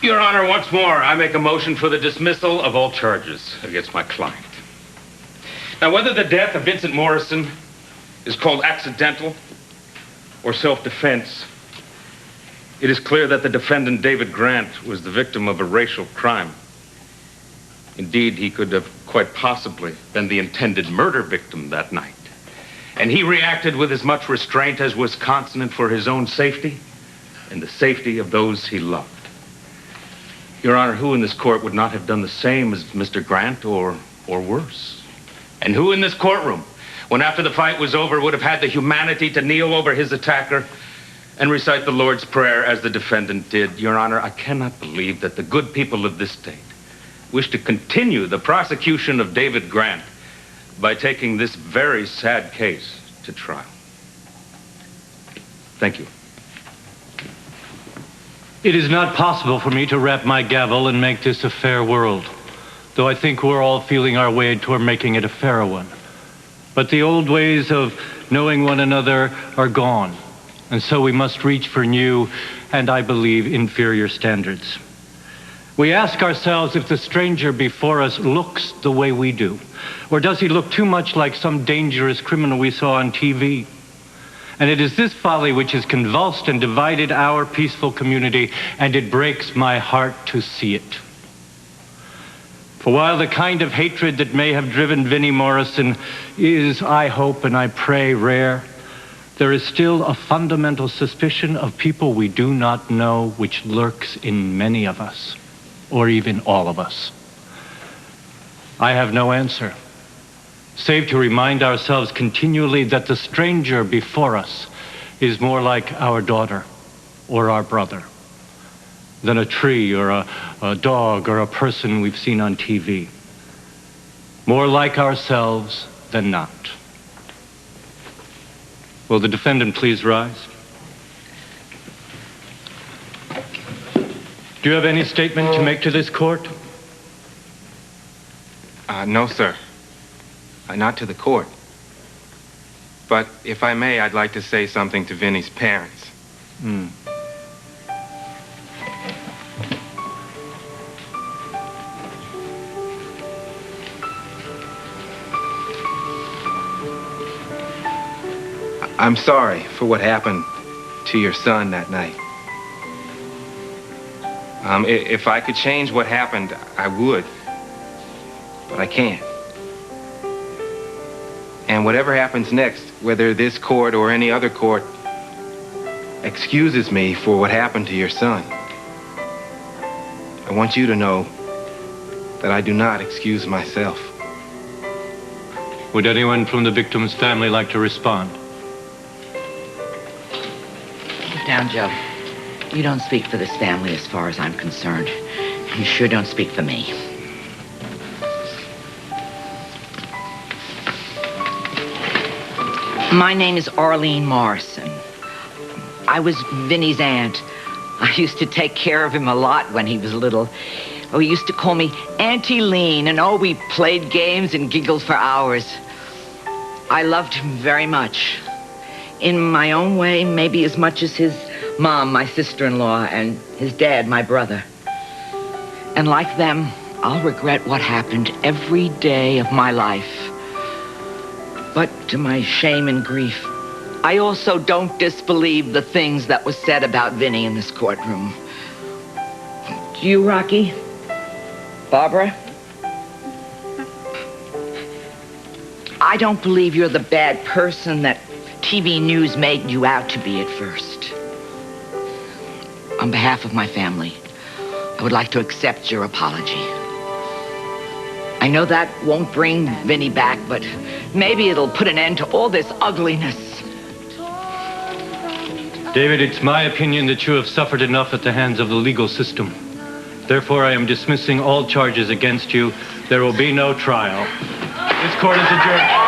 Your Honor, once more, I make a motion for the dismissal of all charges against my client. Now, whether the death of Vincent Morrison is called accidental or self-defense, it is clear that the defendant, David Grant, was the victim of a racial crime. Indeed, he could have quite possibly been the intended murder victim that night. And he reacted with as much restraint as was consonant for his own safety and the safety of those he loved. Your Honor, who in this court would not have done the same as Mr. Grant or worse? And who in this courtroom, when after the fight was over, would have had the humanity to kneel over his attacker and recite the Lord's Prayer as the defendant did? Your Honor, I cannot believe that the good people of this state wish to continue the prosecution of David Grant by taking this very sad case to trial. Thank you. It is not possible for me to rap my gavel and make this a fair world, though I think we're all feeling our way toward making it a fairer one. But the old ways of knowing one another are gone, and so we must reach for new and, I believe, inferior standards. We ask ourselves if the stranger before us looks the way we do, or does he look too much like some dangerous criminal we saw on TV? And it is this folly which has convulsed and divided our peaceful community, and it breaks my heart to see it. For while the kind of hatred that may have driven Vinny Morrison is, I hope and I pray, rare, there is still a fundamental suspicion of people we do not know which lurks in many of us, or even all of us. I have no answer, save to remind ourselves continually that the stranger before us is more like our daughter or our brother than a tree or a dog or a person we've seen on TV. More like ourselves than not. Will the defendant please rise? Do you have any statement to make to this court? No, sir. Not to the court. But if I may, I'd like to say something to Vinny's parents. I'm sorry for what happened to your son that night. If I could change what happened, I would. But I can't. And whatever happens next, whether this court or any other court excuses me for what happened to your son, I want you to know that I do not excuse myself. Would anyone from the victim's family like to respond? Sit down, Joe. You don't speak for this family as far as I'm concerned. You sure don't speak for me. My name is Arlene Morrison. I was Vinny's aunt. I used to take care of him a lot when he was little. Oh, he used to call me Auntie Lean, and we played games and giggled for hours. I loved him very much. In my own way, maybe as much as his mom, my sister-in-law, and his dad, my brother. And like them, I'll regret what happened every day of my life. But to my shame and grief, I also don't disbelieve the things that was said about Vinny in this courtroom. Do you, Rocky? Barbara? I don't believe you're the bad person that TV news made you out to be at first. On behalf of my family, I would like to accept your apology. I know that won't bring Vinny back, but maybe it'll put an end to all this ugliness. David, it's my opinion that you have suffered enough at the hands of the legal system. Therefore, I am dismissing all charges against you. There will be no trial. This court is adjourned.